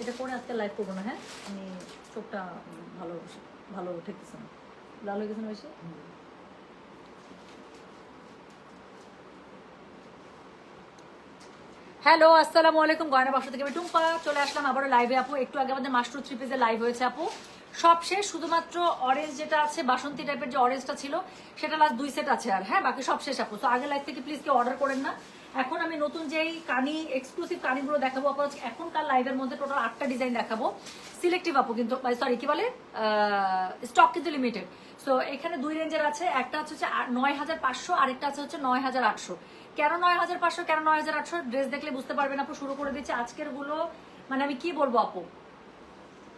এটা করে আজকে লাইভ করবো না। হ্যাঁ, আমি চোখটা ভালো ভালো ঠেকতেছে না, লাল হয়ে গেছে না বেশি। হ্যালো, আসসালামু আলাইকুম। গয়না বাক্স থেকে আমি টুম্পা চলে আসলাম আবারও লাইভে। আপু একটু আগে আমাদের মাস্টার 3 পিসের লাইভ হয়েছে আপু, সব শেষ। শুধুমাত্র অরেঞ্জ যেটা আছে, বাসন্তী টাইপের যে অরেঞ্জটা ছিল, সেটা লাস্ট 2 সেট আছে। আর হ্যাঁ, বাকি সব শেষ আপু। তো আগে লাইভ থেকে প্লিজ কেউ অর্ডার করেন না। এখন আমি নতুন যেই কানি এক্সক্লুসিভ কানিগুলো দেখাবো আপু, এখনকার লাইভের মধ্যে টোটাল 8টা ডিজাইন দেখাবো। সিলেক্টিভ আপু, কিন্তু সরি কি বলে, স্টক কিন্তু লিমিটেড। সো এখানে 2 রেঞ্জের আছে, একটা হচ্ছে 9500, আরেকটা আছে হচ্ছে 9800। কেন 9500, কেন 9800? ড্রেস দেখলে বুঝতে পারবেন আপু। শুরু করে দিচ্ছি আজকের গুলো, মানে আমি কি বলবো আপু,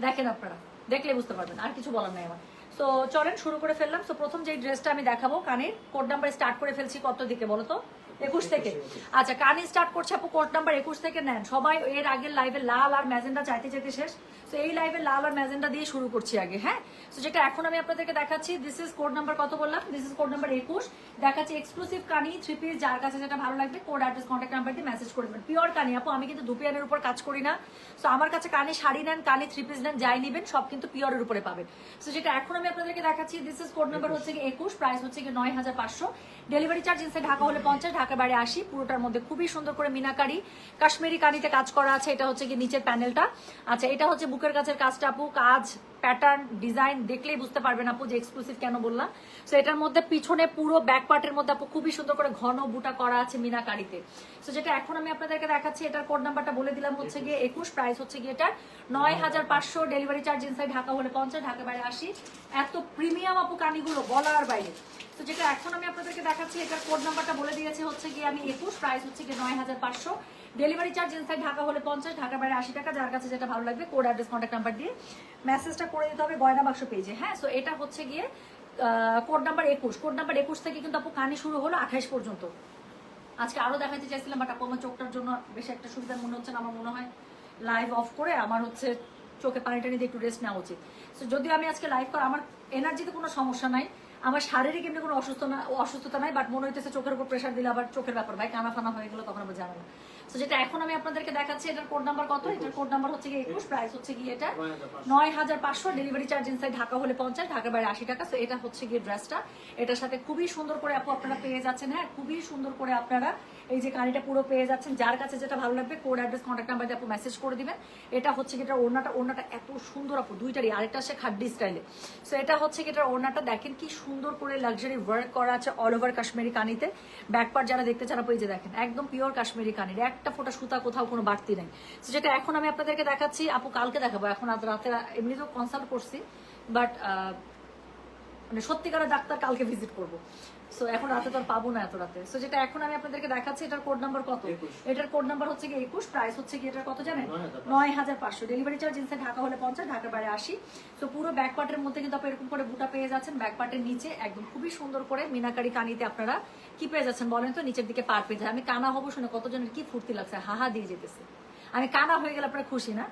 দেখেন আপনারা দেখলে বুঝতে পারবেন, আর কিছু বলার নাই আমার। সো চলেন শুরু করে ফেললাম। সো প্রথম যে ড্রেসটা আমি দেখাবো, কানের কোড নাম্বার স্টার্ট করে ফেলছি কত দিকে বলো তো? 21 থেকে। আচ্ছা, কানি স্টার্ট করছে আপু কোড নাম্বার 21 থেকে নেন সবাই। এর আগের লাইভে লাল আর ম্যাজেন্ডা চাইতে চাইতে শেষ। তো এই লাইভে লাল আর ম্যাজেন্ডা দিয়ে শুরু করছি আগে। হ্যাঁ, তো যেটা এখন আমি আপনাদেরকে দেখাচ্ছি, দিস ইজ কোড নাম্বার কত বললাম? This is code number 21। দেখাচ্ছি এক্সক্লুসিভ কানি 3 পিস, যার কাছে যেটা ভালো লাগবে কোড অ্যাড্রেস কন্ট্যাক্ট নাম্বার দিয়ে মেসেজ করবেন। পিওর কানি আপু, আমি কিন্তু দুপিয়ানের উপর কাজ করি না। সো আমার কাছে কানে শাড়ি নেন, কানে 3 পিস নেন, যাই নেবেন সব কিন্তু পিওরের উপরে পাবেন। সো যেটা এখন আমি আপনাদেরকে দেখাচ্ছি, দিস ইজ কোড নাম্বার হচ্ছে 21, প্রাইস হচ্ছে 9500। ডেলিভারি চার্জ ইনসাইড ঢাকা হলে 50, ঢাকা বাইরে 80। পুরোটার মধ্যে খুবই সুন্দর করে মিনাকারি কাশ্মীরি কানিতে কাজ করা আছে। এটা হচ্ছে কি নিচের প্যানেলটা। আচ্ছা, এটা হচ্ছে বুকের কাছের কাজটা আপু, কাজ প্যাটার্ন ডিজাইন দেখলেই বুঝতে পারবেন আপু যে এক্সক্লুসিভ কেন বললাম। সো এটার মধ্যে পিছনে পুরো ব্যাক পার্টের মধ্যে আপু খুবই সুন্দর করে ঘন বুটা করা আছে মিনাকারিতে। সো যেটা এখন আমি আপনাদেরকে দেখাচ্ছি, এটার কোড নাম্বারটা বলে দিলাম হচ্ছে গিয়ে 21, প্রাইস হচ্ছে গিয়ে এটা 9500। ডেলিভারি চার্জ ইনসাইড ঢাকা হলে 50, ঢাকা বাইরে 80। এত প্রিমিয়াম আপু কানিগুলো বলার বাইরে। তো যেটা এখন আমি আপনাদেরকে দেখাচ্ছি, এটার কোড নাম্বারটা বলে দিয়েছি হচ্ছে গিয়ে আমি 21, প্রাইস হচ্ছে গিয়ে 9500। ডেলিভারি চার্জ ইনসাইড ঢাকা হলে 50, ঢাকা বাইরে 80 টাকা। যার কাছে যেটা ভালো লাগবে কোড অ্যাড্রেস কন্ট্যাক্ট নাম্বার দিয়ে মেসেজটা করে দিতে হবে গয়না বাক্স পেজে। হ্যাঁ, সো এটা হচ্ছে গিয়ে কোড নাম্বার 21। কোড নাম্বার 21 থেকে কিন্তু আপু কানি শুরু হলো 28 পর্যন্ত। আজকে আরো দেখাতে চাইছিলাম, বাট আপু আমার চোখটার জন্য বেশি একটা সুবিধা মনে হচ্ছে না। আমার মনে হয় লাইভ অফ করে আমার হচ্ছে চোখে পানি টানি দিয়ে একটু রেস্ট নেওয়া উচিত। সো যদিও আমি আজকে লাইভ করা, আমার এনার্জিতে কোনো সমস্যা নাই, আমার শারীরিক এমনি কোনো অসুস্থতা নাই, বাট মনে হইতেছে চোখের উপর প্রেশার দিলে আবার চোখের ব্যাপার ভাই কানা ফানা হয়ে গেলো, তখন আবার জানা না। তো যেটা এখন আমি আপনাদেরকে দেখাচ্ছি, এটার কোড নাম্বার কত? এটার কোড নাম্বার হচ্ছে গিয়ে 21, প্রাইস হচ্ছে গিয়ে এটা 9500। ডেলিভারি চার্জ ইনসাইড ঢাকা হলে 50, ঢাকা বাইরে 80 টাকা। তো এটা হচ্ছে গিয়ে ড্রেসটা, এটার সাথে খুবই সুন্দর করে আপু আপনারা পেয়ে যাচ্ছেন। হ্যাঁ, খুবই সুন্দর করে আপনারা এই যে কানিটা পুরো পেয়ে যাচ্ছেন। যার কাছে যেটা ভালো লাগবে কোড অ্যাড্রেস কন্ট্যাক্ট নাম্বার দিয়ে আপু মেসেজ করে দিবেন। এটা হচ্ছে কি, এটার ওড়নাটা এত সুন্দর আপু, দুইটারই। আরেকটা আসে খাড্ডি স্টাইলে। সো এটা হচ্ছে কি, এটার ওড়নাটা দেখেন কি সুন্দর করে লাক্সারি ওয়ার্ক করা আছে অল ওভার কাশ্মীরি কানিতে। ব্যাকপার্ট যারা দেখতে চান আপু এই যে দেখেন, একদম পিওর কাশ্মীরি কানির, একটা ফোঁটা সুতা কোথাও কোনো বাড়তি নাই। তো যেটা এখন আমি আপনাদেরকে দেখাচ্ছি আপু, কালকে দেখাবো। এখন রাতে এমনি তো কনসাল্ট করছি, বাট মানে সত্যিকারের ডাক্তার কালকে ভিজিট করবো। সো এখন রাতে তো আর পাবো না এত রাতে। সো যেটা এখন আমি আপনাদেরকে দেখাচ্ছি, এটার কোড নাম্বার কত? এটার কোড নাম্বার হচ্ছে কি 21, প্রাইস হচ্ছে কি এটার কত জানেন? 9500। ডেলিভারি চার্জ ইনসাইড ঢাকা হলে 50, ঢাকা বাইরে 80। তো পুরো ব্যাক পার্টের মধ্যে কিন্তু আপনি এরকম করে বুটা পেয়ে যাচ্ছেন। ব্যাক পার্টের নিচে একদম খুবই সুন্দর করে মিনাকারি কানিতে আপনারা কি পেয়ে যাচ্ছেন বলেন তো? নিচের দিকে পার পেয়ে যায়। আমি কানা হবো শুনে কতজনের কি ফুর্তি লাগছে, হাহা দিয়ে যেতেছে। আমি কানা হয়ে গেলে আপনারা খুশি না?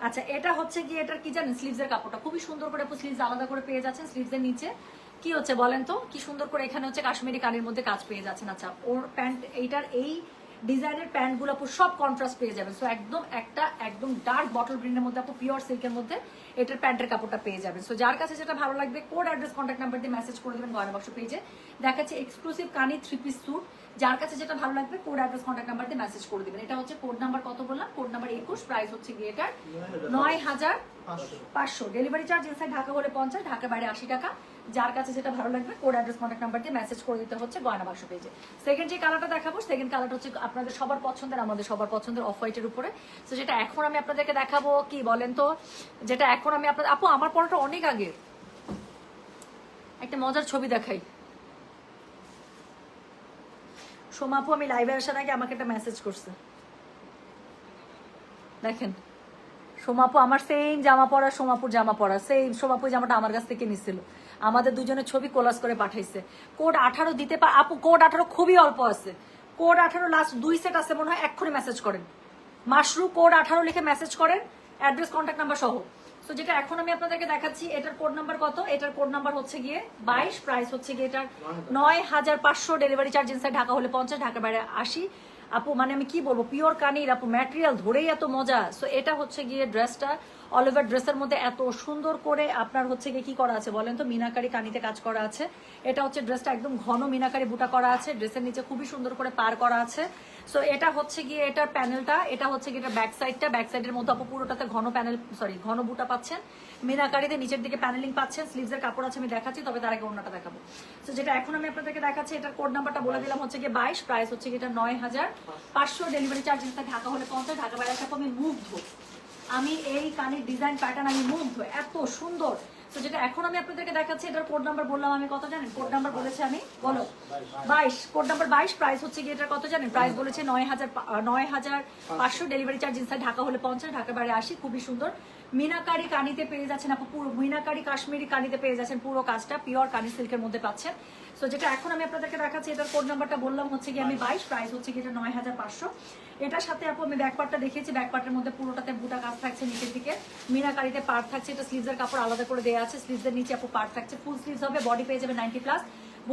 আচ্ছা, এটা হচ্ছে কি, এটার কি জানেন, স্লিভসের কাপড়টা খুবই সুন্দর করে স্লিভস আলাদা করে পেয়ে যাচ্ছেন। স্লিভসের নিচে কি হচ্ছে বলেন তো, কি সুন্দর করে এখানে হচ্ছে কাশ্মীরি কানির মধ্যে কাজ পেয়ে যাচ্ছেন। আচ্ছা, ওর প্যান্ট, এইটার এই ডিজাইনের প্যান্টগুলো আপু সব কন্ট্রাস্ট পেয়ে যাবেন। সো একদম ডার্ক বটল গ্রিনের মধ্যে আপু পিওর সিল্কের মধ্যে এটার প্যান্টের কাপড়টা পেয়ে যাবেন। সো যার কাছে যেটা ভালো লাগবে কোড অ্যাড্রেস কন্ট্যাক্ট নাম্বার দিয়ে মেসেজ করে দেবেন গয়না বাক্স পেজে। দেখাচ্ছে এক্সক্লুসিভ কানি 3 পিস স্যুট, যার কাছে যেটা ভালো লাগবে কোড অ্যাড্রেস কন্ট্যাক্ট নাম্বার দিয়ে মেসেজ করে দেবেন। এটা হচ্ছে কোড নাম্বার কত বললাম? কোড নাম্বার 21, প্রাইস হচ্ছে গিয়ে এটা 9500। ডেলিভারি চার্জ ইনসাইড ঢাকা হলে 50, ঢাকা বাইরে 80 টাকা। যার কাছে যেটা ভালো লাগবে কোড অ্যাড্রেস কন্ট্যাক্ট নাম্বার দিয়ে মেসেজ করে দিতে হচ্ছে গয়না বাক্স পেজে। সেকেন্ড যে কালারটা দেখাবো, সেকেন্ড কালারটা হচ্ছে আপনাদের সবার পছন্দের, আমাদের সবার পছন্দের অফ হোয়াইটের উপরে। তো যেটা এখন আমি আপনাদেরকে দেখাবো কি বলেন তো, যেটা এখন আমি আপনাদের আপু আমার পড়াটা অনেক আগে, একটা মজার ছবি দেখাই। সোমা আপু আমি লাইভে আসার আগে আমাকে একটা মেসেজ করছে, দেখেন। সোমাপু আমার সেম জামা পরা, সোমাপুর জামা পরা সেম। সোমাপু জামাটা আমার কাছ থেকে নিছিল, আমাদের দুজনের ছবি কোলাজ করে পাঠাইছে। কোড 18 দিতে আপু, কোড 18 খুবই অল্প আছে। কোড 18 লাস্ট 2 সেট আছে মনে হয়, এক্ষুনি মেসেজ করেন। মাশরু কোড 18 লিখে মেসেজ করেন, অ্যাড্রেস কন্ট্যাক্ট নাম্বার সহ। তো যেটা এখন আমি আপনাদেরকে দেখাচ্ছি, এটার কোড নাম্বার কত? এটার কোড নাম্বার হচ্ছে গিয়ে 22, প্রাইস হচ্ছে গিয়ে এটার 9500। ডেলিভারি চার্জ ইনসাইড ঢাকা হলে 50, ঢাকা বাইরে 80। আপু মানে আমি কি বলবো, পিওর কানির আপু, ম্যাটেরিয়াল ধরেই এত মজা। সো এটা হচ্ছে গিয়ে ড্রেসটা, অল ওভার ড্রেসের মধ্যে এত সুন্দর করে আপনার হচ্ছে গিয়ে কি করা আছে বলেন তো, মিনাকারি কানিতে কাজ করা আছে। এটা হচ্ছে ড্রেসটা একদম ঘন মিনাকারি বুটা করা আছে, ড্রেসের নিচে খুবই সুন্দর করে পার করা আছে। সো এটা হচ্ছে গিয়ে এটার প্যানেলটা, এটা হচ্ছে গিয়ে ব্যাক সাইডটা, ব্যাক সাইডের মধ্যে আপু পুরোটাতে ঘন প্যানেল, সরি ঘন বুটা পাচ্ছেন, মিনাকারিতে নিচের দিকে প্যানেলিং পাচ্ছেন, স্লিভসের কাপড় আছে আমি দেখাচ্ছি, তবে তার আগে অন্যটা দেখাবো। তো যেটা এখন আমি আপনাদেরকে দেখাচ্ছি, এটার কোড নাম্বারটা বলে দিলাম হচ্ছে গিয়ে 22, প্রাইস হচ্ছে গিয়ে এটা 9500, ডেলিভারি চার্জ ঢাকা হলে 50, ঢাকা বাইরে আসা আমি মুগ্ধ। আমি এই কানের ডিজাইন প্যাটার্ন আমি মুগ্ধ, এত সুন্দর। তো যেটা এখন আমি আপনাদেরকে দেখাচ্ছি, এটার কোড নাম্বার বললাম আমি কত জানেন, কোড নাম্বার বলেছে আমি, বলো 22, কোড নাম্বার 22, প্রাইস হচ্ছে গিয়ে এটার কত জানেন, প্রাইস বলেছে 9500, ডেলিভারি চার্জ ইনসাইড ঢাকা হলে 50, ঢাকা বাইরে 80। খুবই সুন্দর মিনাকারি কানিতে পেয়ে যাচ্ছেন আপু, পুরো মিনাকারি কাশ্মীরি কানিতে পেয়ে যাচ্ছেন, পুরো কাজটা পিওর কানি সিল্কের মধ্যে পাচ্ছেন। সো যেটা এখন আমি আপনাদেরকে দেখাচ্ছি, এটার কোড নাম্বারটা বললাম হচ্ছে গিয়ে আমি 22, প্রাইস হচ্ছে গিয়ে এটা 9500। এটার সাথে আপু আমি ব্যাকপার্টটা দেখিয়েছি, ব্যাকপার্টের মধ্যে পুরোটাতে বুটা কাজ থাকছে, নিচের দিকে মিনাকারিতে পার্ট থাকছে, এটা স্লিভসের কাপড় আলাদা করে দেওয়া আছে, স্লিভসের নিচে আপু পার্ট থাকছে, ফুল স্লিভস হবে, বডি পেয়ে যাবে 90+।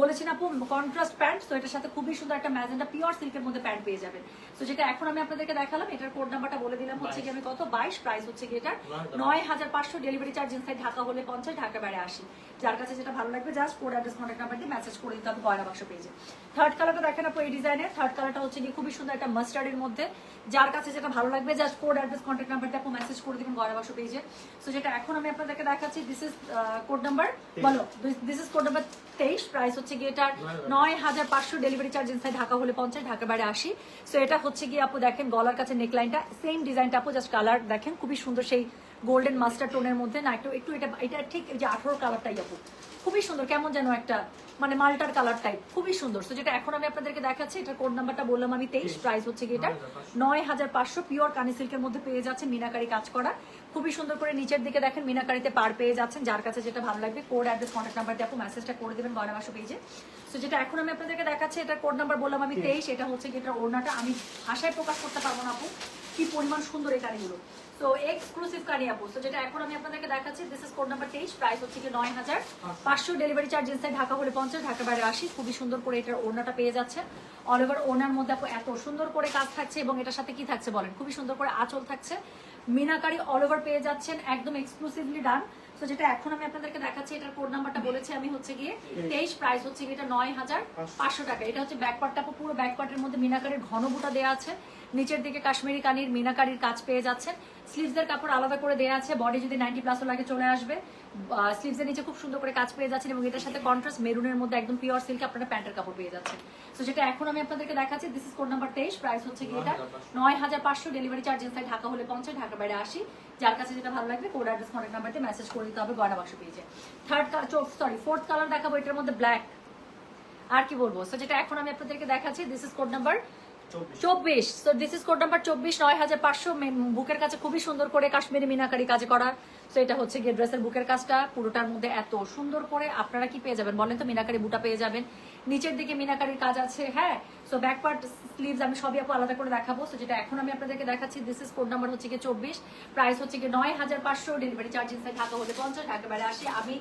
বলেছেন আপু কন্ট্রাস্ট প্যান্ট, তো এটার সাথে খুবই সুন্দর একটা ম্যাজেন্টা পিওর সিল্কের মধ্যে প্যান্ট পেয়ে যাবেন। তো যেটা এখন আমি আপনাদেরকে দেখালাম, এটার কোড নাম্বারটা বলে দিলাম হচ্ছে কি আমি কত, 22, প্রাইস হচ্ছে কি এটা 9500, ডেলিভারি চার্জ ইনসাইড ঢাকা হলে 50, ঢাকা বাইরে 80। যার কাছে যেটা ভালো লাগবে just code address contact number দিয়ে মেসেজ করে দিতে হবে গয়না বাক্স পেজে। থার্ড কালারটা দেখেন আপু, এই ডিজাইনের থার্ড কালারটা হচ্ছে কি খুবই সুন্দর একটা মাস্টার্ডের মধ্যে, যার কাছে যেটা ভালো লাগবে just code address contact number দিয়ে আপু মেসেজ করে দিবেন গয়না বাক্স পেজে। সো যেটা এখন আমি আপনাদেরকে দেখাচ্ছি, দিস ইজ কোড নাম্বার, বলো this is code number 23, price হচ্ছে গিয়ে এটার 9500, ডেলিভারি চার্জ ইনসাইড ঢাকা হলে 50, ঢাকা বাইরে 80। সো এটা হচ্ছে গিয়ে আপু দেখেন গলার কাছে নেকলাইনটা সেম ডিজাইনটা আপু, জাস্ট কালার দেখেন খুবই সুন্দর, সেই গোল্ডেন মাস্টার টোনের মধ্যে না, একটু একটু এটা এটা ঠিক এই যে 18 কালারটাই আপু, খুবই সুন্দর, কেমন যেন একটা মানে মাল্টার কালার টাইপ, খুবই সুন্দর। তো যেটা এখন আমি আপনাদেরকে দেখাচ্ছি, এটার কোড নাম্বারটা বললাম আমি 23, প্রাইস হচ্ছে গিয়ে এটা 9500, পিওর কানি সিল্কের মধ্যে পেয়ে যাচ্ছেন, মিনাকারি কাজ করা, খুবই সুন্দর করে নিচের দিকে দেখেন মিনাকারিতে পার পেয়ে যাচ্ছেন। যার কাছে যেটা ভালো লাগবে কোড অ্যাড্রেস কন্ট্যাক্ট নাম্বার দিয়ে আপু মেসেজটা করে দেবেন গয়না বাক্স পেজে। তো যেটা এখন আমি আপনাদেরকে দেখাচ্ছি, এটার কোড নাম্বার বললাম আমি 23, এটা হচ্ছে গিয়ে এটার ওড়নাটা, আমি ভাষায় প্রকাশ করতে পারবো না আপু কি পরিমাণ সুন্দর এই কানিগুলো। তো এক্সক্লুসিভ কানি আপু। তো যেটা এখন আমি আপনাদেরকে দেখাচ্ছি, this is code number 23, price হচ্ছে কি 9500, ডেলিভারি চার্জ ইনসাইড ঢাকা হলে 50, ঢাকা বাইরে 80। খুবই সুন্দর করে এটার ওড়নাটা পেয়ে যাচ্ছে, অল ওভার ওড়নার মধ্যে আপু এত সুন্দর করে কাজ থাকছে, এবং এটার সাথে কি থাকছে বলেন, খুবই সুন্দর করে আঁচল থাকছে, মিনাকারি অল ওভার পেয়ে যাচ্ছেন, একদম এক্সক্লুসিভলি ডান। তো যেটা এখন আমি আপনাদেরকে দেখাচ্ছি, এটার কোড নাম্বারটা বলেছি আমি হচ্ছে গিয়ে 23, প্রাইস হচ্ছে গিয়ে এটা 9500 টাকা। এটা হচ্ছে ব্যাকপার্টটা, পুরো ব্যাকপার্টের মধ্যে মিনাকারির ঘন বুটা দেওয়া আছে, নিচের দিকে কাশ্মীরি কানির মিনাকারির কাজ পেয়ে যাচ্ছেন, স্লিভসের কাপড় আলাদা করে দেওয়া আছে, বডি যদি 90+ লাগে চলে আসবে, স্লিভসের নিচে খুব সুন্দর করে কাজ পেয়ে যাচ্ছেন, এবং এটার সাথে কন্ট্রাস্ট মেরুনের মধ্যে একদম পিওর সিল্ক আপনারা প্যান্টের কাপড় পেয়ে যাচ্ছেন। তো যেটা এখন আমি আপনাদেরকে দেখাচ্ছি, this is code number 23, price হচ্ছে গিয়ে এটা 9500, ডেলিভারি চার্জ ইনসাইড ঢাকা হলে 50, ঢাকা বাইরে 80। যার কাছে যেটা ভালো লাগবে কোড অ্যাড্রেস কন্ট্যাক্ট নাম্বার দিয়ে মেসেজ করে দিতে হবে গয়না বাক্স পেজে। ফোর্থ কালার দেখাবো, এটার মধ্যে ব্ল্যাক, আর কি বলবো। সো যেটা এখন আমি আপনাদেরকে দেখাচ্ছি, দিস ইজ কোড নাম্বার 24, তো দিস ইজ কোড নাম্বার 24, 9500, বুকের কাছে খুবই সুন্দর করে কাশ্মীরি মিনাকারি কাজ করা। তো এটা হচ্ছে গিয়ে ড্রেসের বুকের কাজটা, পুরোটার মধ্যে এত সুন্দর করে আপনারা কি পেয়ে যাবেন বলেন তো, মিনাকারি বুটা পেয়ে যাবেন, নিচের দিকে মিনাকারির কাজ আছে, হ্যাঁ। সো ব্যাক পার্ট স্লিভস আমি সবই আপু আলাদা করে দেখাবো। তো যেটা এখন আমি আপনাদেরকে দেখাচ্ছি, দিস ইজ কোড নাম্বার হচ্ছে গিয়ে 24, প্রাইস হচ্ছে গিয়ে 9500, ডেলিভারি চার্জ ইনসাইড ঢাকা হলে 50, ঢাকা বাইরে 80।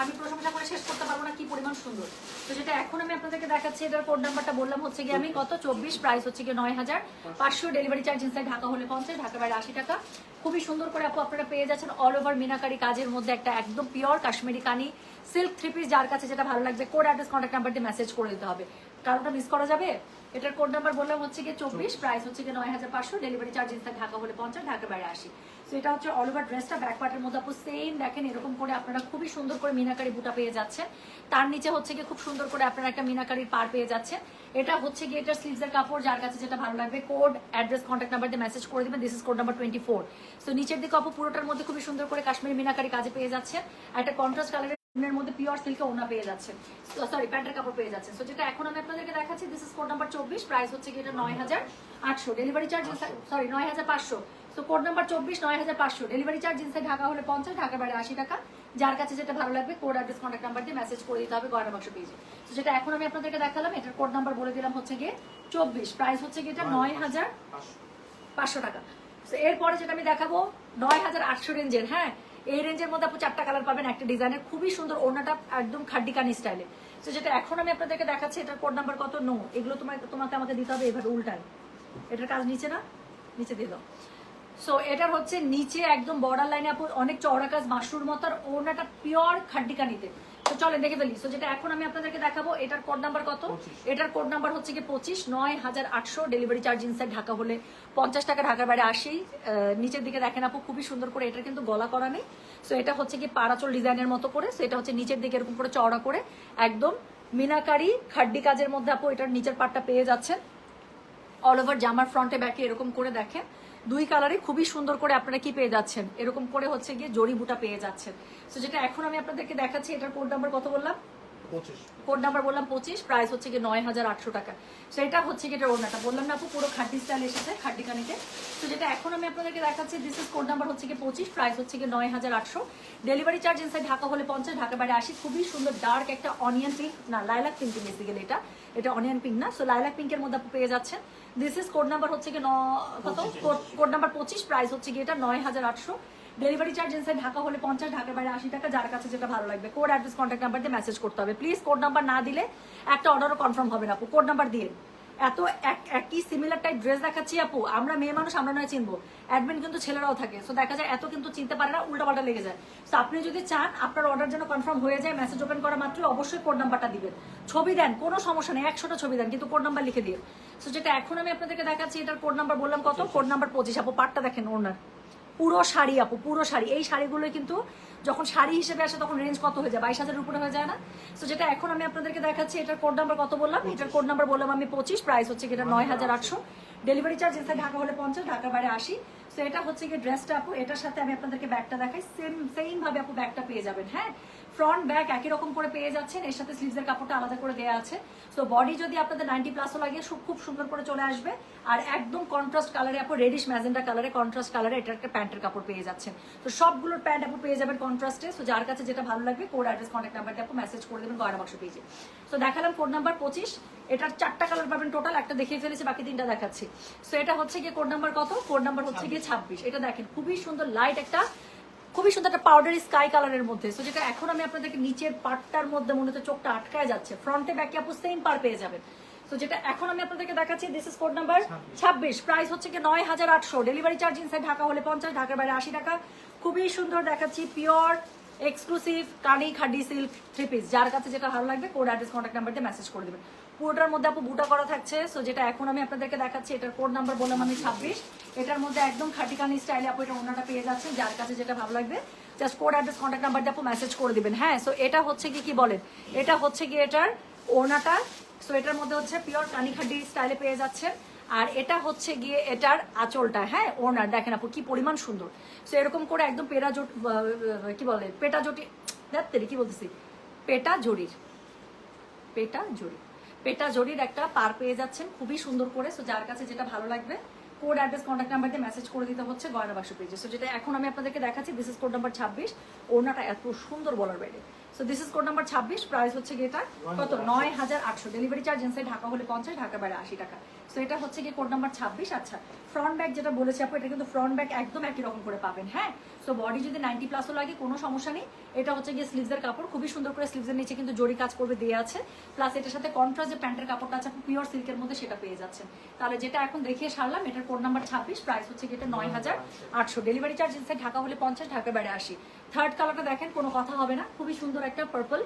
আমি প্রশংসা করে শেষ করতে পারবো না কি পরিমাণ সুন্দর। তো যেটা এখন আমি আপনাদেরকে দেখাচ্ছি, এটার কোড নাম্বারটা বললাম হচ্ছে গিয়ে আমি কত, 24, প্রাইস হচ্ছে গিয়ে 9500, ডেলিভারি চার্জ ইনসাইড ঢাকা হলে 50, ঢাকা বাইরে 80 টাকা। খুবই সুন্দর করে আপু আপনারা পেয়ে যাচ্ছেন অল ওভার মিনাকারি কাজের মধ্যে একটা একদম পিওর কাশ্মীরি কানি সিল্ক 3 পিস। যার কাছে যেটা ভালো লাগবে কোড অ্যাড্রেস কন্ট্যাক্ট নাম্বার দিয়ে মেসেজ করে দিতে হবে, কারণটা মিস করা যাবে। এটার কোড নাম্বার বললাম হচ্ছে গিয়ে 24, প্রাইস হচ্ছে গিয়ে 9500, ডেলিভারি চার্জ ইনসাইড ঢাকা হলে 50, ঢাকা বাইরে 80। সো এটা হচ্ছে অল ওভার ড্রেসটা, ব্যাক পার্টের মধ্যে আপু সেম দেখেন এরকম করে আপনারা খুবই সুন্দর করে মিনাকারি বুটা পেয়ে যাচ্ছেন, তার নিচে হচ্ছে গিয়ে খুব সুন্দর করে আপনারা একটা মিনাকারির পার পেয়ে যাচ্ছেন। এটা হচ্ছে গিয়ে এটার স্লিভসের কাপড়, যার কাছে যেটা ভালো লাগবে কোড অ্যাড্রেস কন্ট্যাক্ট নাম্বার দিয়ে মেসেজ করে দিবেন, this is code number 24। So নিচের দিকে আপু পুরোটার মধ্যে খুবই সুন্দর করে কাশ্মীরি মিনাকারি কাজে পেয়ে যাচ্ছেন, একটা কন্ট্রাস্ট কালারের মধ্যে পিওর সিল্কে ওনা পেয়ে যাচ্ছে, সরি প্যান্টের কাপড় পেয়ে যাচ্ছে। সো যেটা এখন আমি আপনাদেরকে দেখাচ্ছি, this is code number 24, price হচ্ছে কি এটা 9800, delivery charge sorry 9500। So code number 24, 9500, delivery charge inside Dhaka হলে 50, ঢাকা বাইরে 80 টাকা। যার কাছে যেটা ভালো লাগবে কোড অ্যাড্রেস কন্ট্যাক্ট নাম্বার দিয়ে মেসেজ করে দিতে হবে গয়না বাক্স পেজে। তো যেটা এখন আমি আপনাদেরকে দেখালাম, এটার কোড নাম্বার বলে দিলাম হচ্ছে গিয়ে 24, প্রাইস হচ্ছে কি এটা 9500 টাকা। সো এরপরে যেটা আমি দেখাবো 9800 রেঞ্জের, হ্যাঁ এই রেঞ্জের মধ্যে আপনি 4টা কালার পাবেন একটা ডিজাইনের, খুবই সুন্দর, ওড়নাটা একদম খাড্ডি কানি স্টাইলে, তো যেটা এখন আমি আপনাদেরকে দেখাচ্ছি এটার কোড নাম্বার কত, নো, এগুলো তোমাকে আমাকে দিতে হবে এভাবে উল্টায়। এটার কাজ নিচে না, নিচে দিয়ে দাও। সো এটার হচ্ছে নিচে একদম বর্ডার লাইনে আপু অনেক চওড়া কাজ মাশরুর মতো, আর ওনাটা পিওর খাড্ডিকানিতে। তো চলেন দেখে ফেলি। সো যেটা এখন আমি আপনাদেরকে দেখাবো এটার কোড নাম্বার কত, এটার কোড নাম্বার হচ্ছে কি 25, 9800, ডেলিভারি চার্জ ইনসাইড ঢাকা হলে 50 টাকা, ঢাকার বাইরে 80। নিচের দিকে দেখেন আপু খুবই সুন্দর করে, এটার কিন্তু গলা করা নেই। সো এটা হচ্ছে কি পারাচল ডিজাইনের মতো করে। সো এটা হচ্ছে নিচের দিকে এরকম করে চওড়া করে একদম মিনাকারি খাড্ডি কাজের মধ্যে আপু এটার নিচের পার্টটা পেয়ে যাচ্ছেন। অল ওভার জামার ফ্রন্টে ব্যাকে এরকম করে দেখেন দুই কালারে খুবই সুন্দর করে আপনারা কি পেয়ে যাচ্ছেন, এরকম করে হচ্ছে গিয়ে জড়ি বুটা পেয়ে যাচ্ছেন। তো যেটা এখন আমি আপনাদেরকে দেখাচ্ছি এটার কোড নাম্বার কত বললাম, 25, কোড নাম্বার বললাম 25, প্রাইস হচ্ছে গিয়ে 9800 টাকা। সো এটা হচ্ছে গিয়ে এটা ওড়নাটা বললাম না আপু পুরো খাড্ডি স্টাইল এসেছে, খাড্ডি কানিতে। তো যেটা এখন আমি আপনাদেরকে দেখাচ্ছি দিস ইজ কোড নাম্বার হচ্ছে গিয়ে 25, প্রাইস হচ্ছে গিয়ে 9800, ডেলিভারি চার্জ ইনসাইড ঢাকা হলে 50, ঢাকা বাইরে 80। খুবই সুন্দর ডার্ক একটা অনিয়ন পিঙ্ক, না লাইলাক পিঙ্ক বেসিক্যালি, এটা অনিয়ন পিঙ্ক না, সো লাইলাক পিঙ্কের মধ্যে আপনি পেয়ে যাচ্ছেন। দিস ইজ কোড নাম্বার হচ্ছে গিয়ে কত, কোড নাম্বার 25, প্রাইস হচ্ছে গিয়ে এটা 9800, ডেলিভারি চার্জ ইনসাইড ঢাকা হলে 50, ঢাকার বাইরে 80 টাকা। যার কাছে যেটা ভালো লাগবে কোড অ্যাড্রেস কন্ট্যাক্ট নাম্বার দিয়ে মেসেজ করতে হবে। প্লিজ কোড নাম্বার না দিলে একটা অর্ডারও কনফার্ম হবে না আপু, কোড নাম্বার দিয়ে। এত একই সিমিলার টাইপ ড্রেস দেখাচ্ছি আপু, আমরা মেয়ে মানুষ আমরা নয় চিনবো, অ্যাডমিন কিন্তু ছেলেরাও থাকে। সো দেখা যায় এত কিন্তু চিনতে পারে না, উল্টাপাল্টা লেগে যায়। সো আপনি যদি চান আপনার অর্ডার যেন কনফার্ম হয়ে যায়, মেসেজ ওপেন করা মাত্রই অবশ্যই কোড নাম্বারটা দিবেন। ছবি দেন, কোনো সমস্যা নেই, 100টা ছবি দেন, কিন্তু কোড নাম্বার লিখে দিয়ে। সো যেটা এখন আমি আপনাদেরকে দেখাচ্ছি এটার কোড নাম্বার বললাম কত, কোড নাম্বার 25 আপু। পাটটা দেখেন ওনার পুরো শাড়ি আপু, পুরো শাড়ি। এই শাড়িগুলো কিন্তু যখন শাড়ি হিসেবে আসে তখন রেঞ্জ কত হয়ে যায়, 22,000-এর উপরে হয়ে যায় না। সো যেটা এখন আমি আপনাদেরকে দেখাচ্ছি এটার কোড নাম্বার কত বললাম, এটার কোড নাম্বার বললাম আমি 25, প্রাইস হচ্ছে এটা 9800, ডেলিভারি চার্জ ইনসাইড ঢাকা হলে 50, ঢাকার বাইরে 80। সো এটা হচ্ছে গিয়ে ড্রেসটা আপু, এটার সাথে আমি আপনাদেরকে ব্যাগটা দেখাই, সেম ভাবে আপু ব্যাগটা পেয়ে যাবেন। হ্যাঁ, ফ্রন্ট ব্যাক একই রকম করে পেয়ে যাচ্ছেন, এর সাথে স্লিভসের কাপড়টা আলাদা করে দেওয়া আছে। সো বডি যদি আপনাদের 90+ লাগে খুব সুন্দর করে চলে আসবে। আর একদম কন্ট্রাস্ট কালারে আপু, রেডিশ ম্যাজেন্ডা কালারে, কন্ট্রাস্ট কালারে এটা একটা প্যান্টের কাপড় পেয়ে যাচ্ছেন। তো সবগুলোর প্যান্ট আপু পেয়ে যাবেন কন্ট্রাস্টে। সো যার কাছে যেটা ভালো লাগবে কোড অ্যাড্রেস কন্ট্যাক্ট নাম্বারটা আপু মেসেজ করে দেবেন গয়না বাক্স পেজে। সো দেখালাম কোড নাম্বার 25, এটার 4টা কালার পাবেন টোটাল, একটা দেখিয়ে ফেলেছি, বাকি 3টা দেখাচ্ছি। সো এটা হচ্ছে গিয়ে কোড নাম্বার কত, কোড নাম্বার হচ্ছে গিয়ে 26। এটা দেখেন খুবই সুন্দর লাইট একটা, খুবই সুন্দর একটা পাউডারি স্কাই কালারের মধ্যে। সো যেটা এখন আমি আপনাদেরকে নিচের পার্টটার মধ্যে মনে হচ্ছে চোখটা আটকায় যাচ্ছে, ফ্রন্টে ব্যাকে আপু সেম পার পেয়ে যাবেন। তো যেটা এখন আমি আপনাদেরকে দেখাচ্ছি this is code number 26, price হচ্ছে কি 9800, ডেলিভারি চার্জ ইনসাইড ঢাকা হলে 50, ঢাকার বাইরে 80 টাকা। খুবই সুন্দর দেখাচ্ছি, পিওর এক্সক্লুসিভ কানি খাডি সিল্ক 3 পিস। যার কাছে যেটা ভালো লাগবে কোড অ্যাড্রেস কন্ট্যাক্ট নাম্বার দিয়ে মেসেজ করে দেবেন। পুরোটার মধ্যে আপু বুটা করা থাকছে। সো যেটা এখন আমি আপনাদেরকে দেখাচ্ছি এটার কোড নাম্বার বললাম আমি 26, এটার মধ্যে একদম খাটিকানি স্টাইলে আপু এটা ওনাটা পেয়ে যাচ্ছেন। যার কাছে যেটা ভালো লাগবে just code address contact number দিয়ে আপু মেসেজ করে দিবেন। হ্যাঁ, সো এটা হচ্ছে কি বলেন, এটা হচ্ছে কি এটার ওনাটা। সো এটার মধ্যে হচ্ছে পিওর কানিখাডি স্টাইলে পেয়ে যাচ্ছেন। আর এটা হচ্ছে গিয়ে এটার আঁচলটা, হ্যাঁ ওনার দেখেন আপু কি পরিমাণ সুন্দর। সো এরকম করে একদম পেটা জটি, কি বলে পেটা জটি, দেখতে কি বলতেছি, পেটা জড়ির একটা পার পেয়ে যাচ্ছেন খুবই সুন্দর করে। সো যার কাছে যেটা ভালো লাগবে কোড অ্যাড্রেস কন্ট্যাক্ট নাম্বার দিয়ে মেসেজ করে দিতে হচ্ছে গয়না বাক্স পেজে। সো যেটা এখন আমি আপনাদেরকে দেখাচ্ছি দিস ইজ কোড নাম্বার 26, ওনাটা এত সুন্দর বলার বাইরে। So this is code number 26, price হচ্ছে গিয়ে এটা কত 9800, ডেলিভারি চার্জ ইনসাইড ঢাকা হলে 50, ঢাকার বাইরে 80 টাকা। সো এটা হচ্ছে গিয়ে কোড নাম্বার 26। আচ্ছা, ফ্রন্ট ব্যাক যেটা বলেছি আপু, এটা কিন্তু ফ্রন্ট ব্যাক একদম একই রকম করে পাবেন। হ্যাঁ, সো বডি যদি 90+ লাগে কোনো সমস্যা নেই। এটা হচ্ছে গিয়ে স্লিভসের কাপড়, খুবই সুন্দর করে স্লিভসের নিচে কিন্তু জরি কাজ করবে দেওয়া আছে। প্লাস এটার সাথে কন্ট্রাস্ট যে প্যান্টের কাপড়টা আছে পিওর সিল্কের মধ্যে সেটা পেয়ে যাচ্ছেন। তাহলে যেটা এখন দেখিয়ে সারলাম এটার কোড নাম্বার 26, প্রাইস হচ্ছে গিয়ে এটা 9800, ডেলিভারি চার্জ ইনসাইড ঢাকা হলে 50, ঢাকার বাইরে 80। থার্ড কালারটা দেখেন, কোনো কথা হবে না, খুবই সুন্দর একটা পার্পল,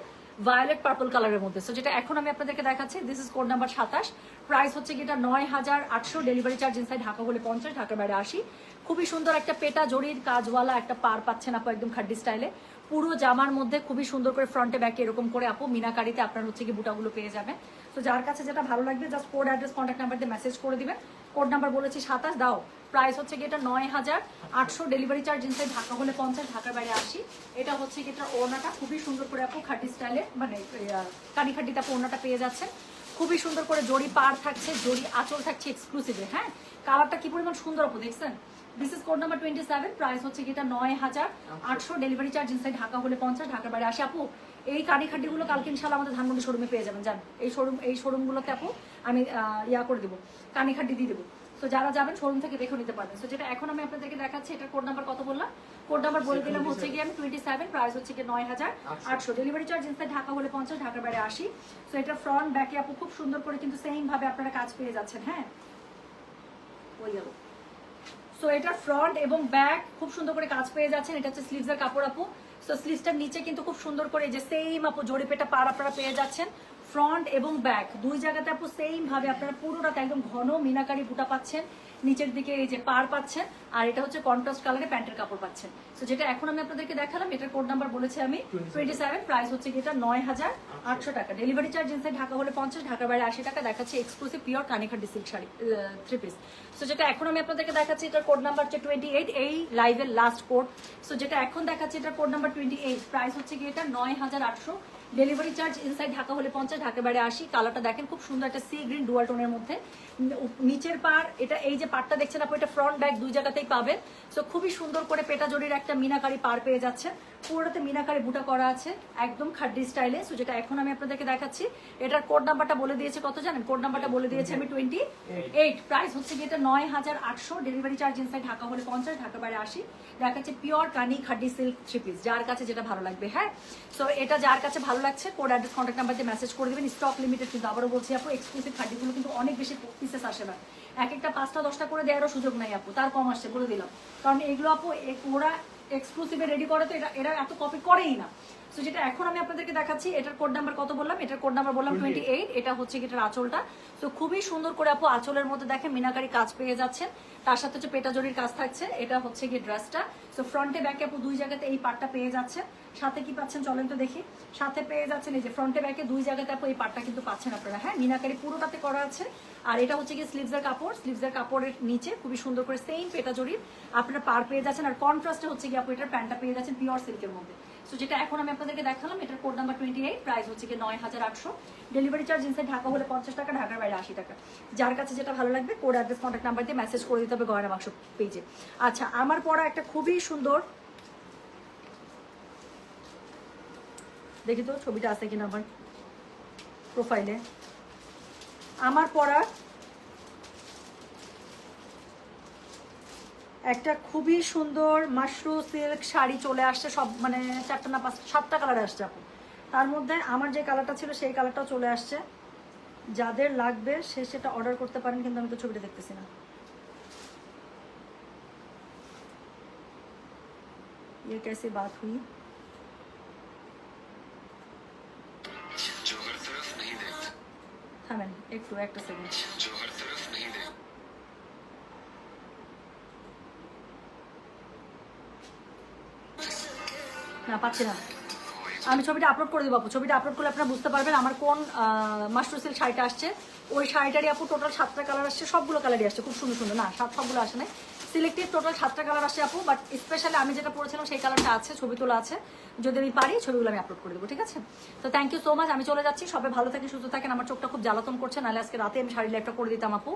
ভায়োলেট পার্পল কালারের মধ্যে। সো যেটা এখন আমি আপনাদেরকে দেখাচ্ছি this is code number 27, price হচ্ছে কি এটা 9800, ডেলিভারি চার্জ ইনসাইড ঢাকা হলে 50, ঢাকার বাইরে 80। খুবই সুন্দর একটা পেটা জড়ির কাজওয়ালা একটা পার পাচ্ছেন আপু একদম খাড্ডি স্টাইলে, পুরো জামার মধ্যে খুবই সুন্দর করে ফ্রন্টে ব্যাকে এরকম করে আপু মিনাকারিতে আপনার হচ্ছে কি বুটাগুলো পেয়ে যাবেন। তো যার কাছে যেটা ভালো লাগবে just code address contact number দিয়ে মেসেজ করে দিবেন। কোড নাম্বার বলেছি 27 দাও, প্রাইস হচ্ছে কি এটা 9800, ডেলিভারি চার্জ ইনসাইড ঢাকা হলে 50, ঢাকার বাইরে 80। এটা হচ্ছে কি এটা ওড়নাটা খুবই সুন্দর করে আপু খাড্ডি স্টাইলে মানে কানি খাড্ডিতে আপু ওড়নাটা পেয়ে যাচ্ছেন। খুবই সুন্দর করে জড়ি পার থাকছে, জড়ি আঁচল থাকছে এক্সক্লুসিভে। হ্যাঁ, কালারটা কি পরিমাণ সুন্দর আপু দেখছেন। This is code number 27, price হচ্ছে কি এটা 9800, ডেলিভারি চার্জ ইনসাইড ঢাকা হলে 50, ঢাকার বাইরে 80। আপু এই কানি খাড্ডিগুলো কালকে ইনশাআল্লাহ আমাদের ধানমন্ডি শোরুমে পেয়ে যাবেন। জান এই শোরুমগুলোতে আপু আমি করে দেবো, কানি খাড্ডি দিয়ে দেবো। তো যারা যাবেন শোরুম থেকে দেখে নিতে পারবেন। তো যেটা এখন আমি আপনাদেরকে দেখাচ্ছি, এটার কোড নাম্বার কত বললাম, কোড নাম্বার বলে দিলাম হচ্ছে গিয়ে আমি 27, প্রাইস হচ্ছে গিয়ে 9,800, ডেলিভারি চার্জ ইনসাইড ঢাকা হলে 50, ঢাকার বাইরে 80। তো এটা ফ্রন্ট ব্যাকে আপু খুব সুন্দর করে কিন্তু সেম ভাবে আপনারা কাজ পেয়ে যাচ্ছেন। হ্যাঁ, ওই যাবো। সো এটা ফ্রন্ট এবং ব্যাক খুব সুন্দর করে কাজ পেয়ে যাচ্ছেন। এটা হচ্ছে স্লিভসের কাপড় আপু। সো স্লিভসটার নিচে কিন্তু খুব সুন্দর করে যে সেম আপু জড়ি পেটা পার আপনারা পেয়ে যাচ্ছেন। ফ্রন্ট এবং ব্যাক দুই জায়গাতে আপু সেম ভাবে আপনারা পুরোটাতে একদম ঘন মিনাকারি বুটা পাচ্ছেন, নিচের দিকে এই যে পার পাচ্ছেন, আর এটা হচ্ছে কন্ট্রাস্ট কালারে প্যান্টের কাপড় পাচ্ছেন। তো যেটা এখন আমি আপনাদেরকে দেখালাম, এটার কোড নাম্বার বলেছি আমি 27, প্রাইস হচ্ছে কি এটা 9,800 টাকা, ডেলিভারি চার্জ ইনসাইড ঢাকা হলে 50, ঢাকার বাইরে 80 টাকা। দেখাচ্ছে এক্সক্লুসিভ পিওর কানিখাটি সিল্ক শাড়ি 3 পিস। সো যেটা এখন আমি আপনাদেরকে দেখাচ্ছি, এটার কোড নাম্বার হচ্ছে 28, এই লাইভের লাস্ট কোড। সো যেটা এখন দেখাচ্ছি, এটার কোড নাম্বার 28, প্রাইস হচ্ছে কি এটা 9,800, ডেলিভারি চার্জ ইনসাইড ঢাকা হলে 50, ঢাকার বাইরে 80। কালারটা দেখেন খুব সুন্দর, একটা সি গ্রিন ডুয়াল টোনের মধ্যে। নিচের পার, এটা এই যে পারটা দেখছেন আপু, এটা ফ্রন্ট ব্যাক দুই জায়গাতেই পাবেন। সো খুবই সুন্দর করে পেটা জড়ির একটা মিনাকারি পার পেয়ে যাচ্ছে, পুরোটাতে মিনাকারি বুটা করা আছে একদম খাড্ডি স্টাইলে। সো যেটা এখন আমি আপনাদেরকে দেখাচ্ছি, এটার কোড নাম্বারটা বলে দিয়েছে কত জানেন, কোড নাম্বারটা বলে দিয়েছে আমি 28, প্রাইস হচ্ছে কি এটা 9,800, ডেলিভারি চার্জ ইনসাইড ঢাকা হলে 50, ঢাকার বাইরে 80। দেখাচ্ছে পিওর কানি খাড্ডি সিল্ক 3 পিস, যার কাছে যেটা ভালো লাগবে। হ্যাঁ, সো এটা যার কাছে ভালো লাগছে কোড অ্যাড্রেস কন্ট্যাক্ট নাম্বার দিয়ে মেসেজ করে দেবেন। স্টক লিমিটেড কিন্তু, আবারও বলছি আপু, এক্সক্লুসিভ খাড্ডিগুলো কিন্তু অনেক বেশি পিসেস আসে না, এক একটা 5টা 10টা করে দেওয়ারও সুযোগ নাই আপু, তার কম আসছে বলে দিলাম। কারণ এগুলো আপু ওরা এক্সক্লুসিভে রেডি করে, তো এরা এত কপি করেই না। সো যেটা এখন আমি আপনাদেরকে দেখাচ্ছি, এটার কোড নাম্বার কত বললাম, এটার কোড নাম্বার বললাম 28, এটা হচ্ছে এটার আঁচলটা। তো খুবই সুন্দর করে আপু আঁচলের মধ্যে দেখেন মিনাকারি কাজ পেয়ে যাচ্ছেন, তার সাথে হচ্ছে পেটা জড়ির কাজ থাকছে। এটা হচ্ছে গিয়ে ড্রেসটা। সো ফ্রন্টে ব্যাকে আপু দুই জায়গাতে এই পার্টটা পেয়ে যাচ্ছেন, সাথে কি পাচ্ছেন চলেন তো দেখি, সাথে পেয়ে যাচ্ছেন এই যে ফ্রন্টে ব্যাকে দুই জায়গাতে আপু এই পার্টটা কিন্তু পাচ্ছেন আপনারা। হ্যাঁ, মিনাকারি পুরোটাতে করা আছে। আর এটা হচ্ছে গিয়ে স্লিভসের কাপড়, স্লিভসের কাপড়ের নিচে খুবই সুন্দর করে সেম পেটা জড়ির আপনারা পার পেয়ে যাচ্ছেন। আর কন্ট্রাস্টে হচ্ছে গিয়ে আপু এটার প্যান্টটা পেয়ে যাচ্ছেন পিওর সিল্কের মধ্যে। সো যেটা এখন আমি আপনাদেরকে দেখালাম, এটার কোড নাম্বার 28, প্রাইস হচ্ছে গিয়ে 9,800, ডেলিভারি চার্জ ইনসাইড ঢাকা হলে 50 টাকা, ঢাকার বাইরে 80 টাকা। যার কাছে যেটা ভালো লাগবে কোড অ্যাড্রেস কন্ট্যাক্ট নাম্বার দিয়ে মেসেজ করে দিতে হবে গয়না বাক্স পেজে। আচ্ছা, আমার পরা একটা খুবই সুন্দর, দেখি তো ছবিটা আছে কিনা আমার প্রোফাইলে, আমার পরা একটা খুবই সুন্দর মাশরু সিল্ক শাড়ি চলে আসছে। সব মানে 4টা না 7টা কালার আসছে আপু, তার মধ্যে আমার যে কালারটা ছিল সেই কালারটাও চলে আসছে। যাদের লাগবে সে সেটা অর্ডার করতে পারেন, কিন্তু আমি তো ছবিটা দেখতেছি না। ये कैसे बात हुई? থামেন একটা সেকেন্ড। না পাচ্ছি না, আমি ছবিটা আপলোড করে দেবো আপু। ছবিটা আপলোড করলে আপনারা বুঝতে পারবেন আমার কোন মাশরু সিল্ক শাড়িটা আসছে। ওই শাড়িটারই আপু টোটাল 7টা কালার আসছে, সবগুলো কালারই আসছে খুব সুন্দর সুন্দর। না সবগুলো আসে নাই, সিলেক্টিভ টোটাল 7টা কালার আসছে আপু। বাট স্পেশালি আমি যেটা পরেছিলাম সেই কালারটা আছে, ছবি তোলা আছে। যদি আমি পারি ছবিগুলো আমি আপলোড করে দেবো, ঠিক আছে? তো থ্যাংক ইউ সো মাচ, আমি চলে যাচ্ছি। সবাই ভালো থাকেন, সুস্থ থাকেন। আমার চোখটা খুব জ্বালাতন করছে, নাহলে আজকে রাতে আমি শাড়ি লাইভটা করে দিতাম আপু।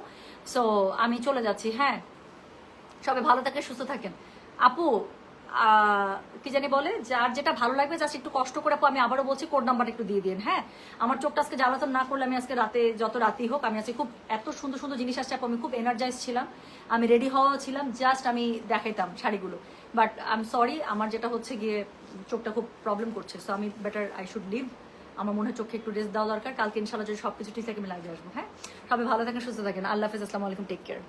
সো আমি চলে যাচ্ছি। হ্যাঁ, সবাই ভালো থাকেন, সুস্থ থাকেন আপু। কি জানি বলে, যার যেটা ভালো লাগবে জাস্ট একটু কষ্ট করে আপু, আমি আবারও বলছি কোড নাম্বার একটু দিয়ে দিন। হ্যাঁ, আমার চোখটা আজকে জ্বালাতন না করলে আমি আজকে রাতে যত রাতেই হোক, আমি আজকে খুব এত সুন্দর সুন্দর জিনিস আসছে আপু, আমি খুব এনার্জাইজ ছিলাম, আমি রেডি হওয়া ছিলাম, জাস্ট আমি দেখাইতাম শাড়িগুলো। বাট আই এম সরি, আমার যেটা হচ্ছে গিয়ে চোখটা খুব প্রবলেম করছে। সো আমি বেটার আই শুড লিভ। আমার মনে হয় চোখে একটু রেস্ট দেওয়া দরকার। কালকে ইনশাল্লাহ যদি সবকিছু ঠিক থাকে আমি লাইভে আসবো। হ্যাঁ, সবাই ভালো থাকেন, সুস্থ থাকেন। আল্লাহ হাফেজ, আসসালামু আলাইকুম, টেক কেয়ার।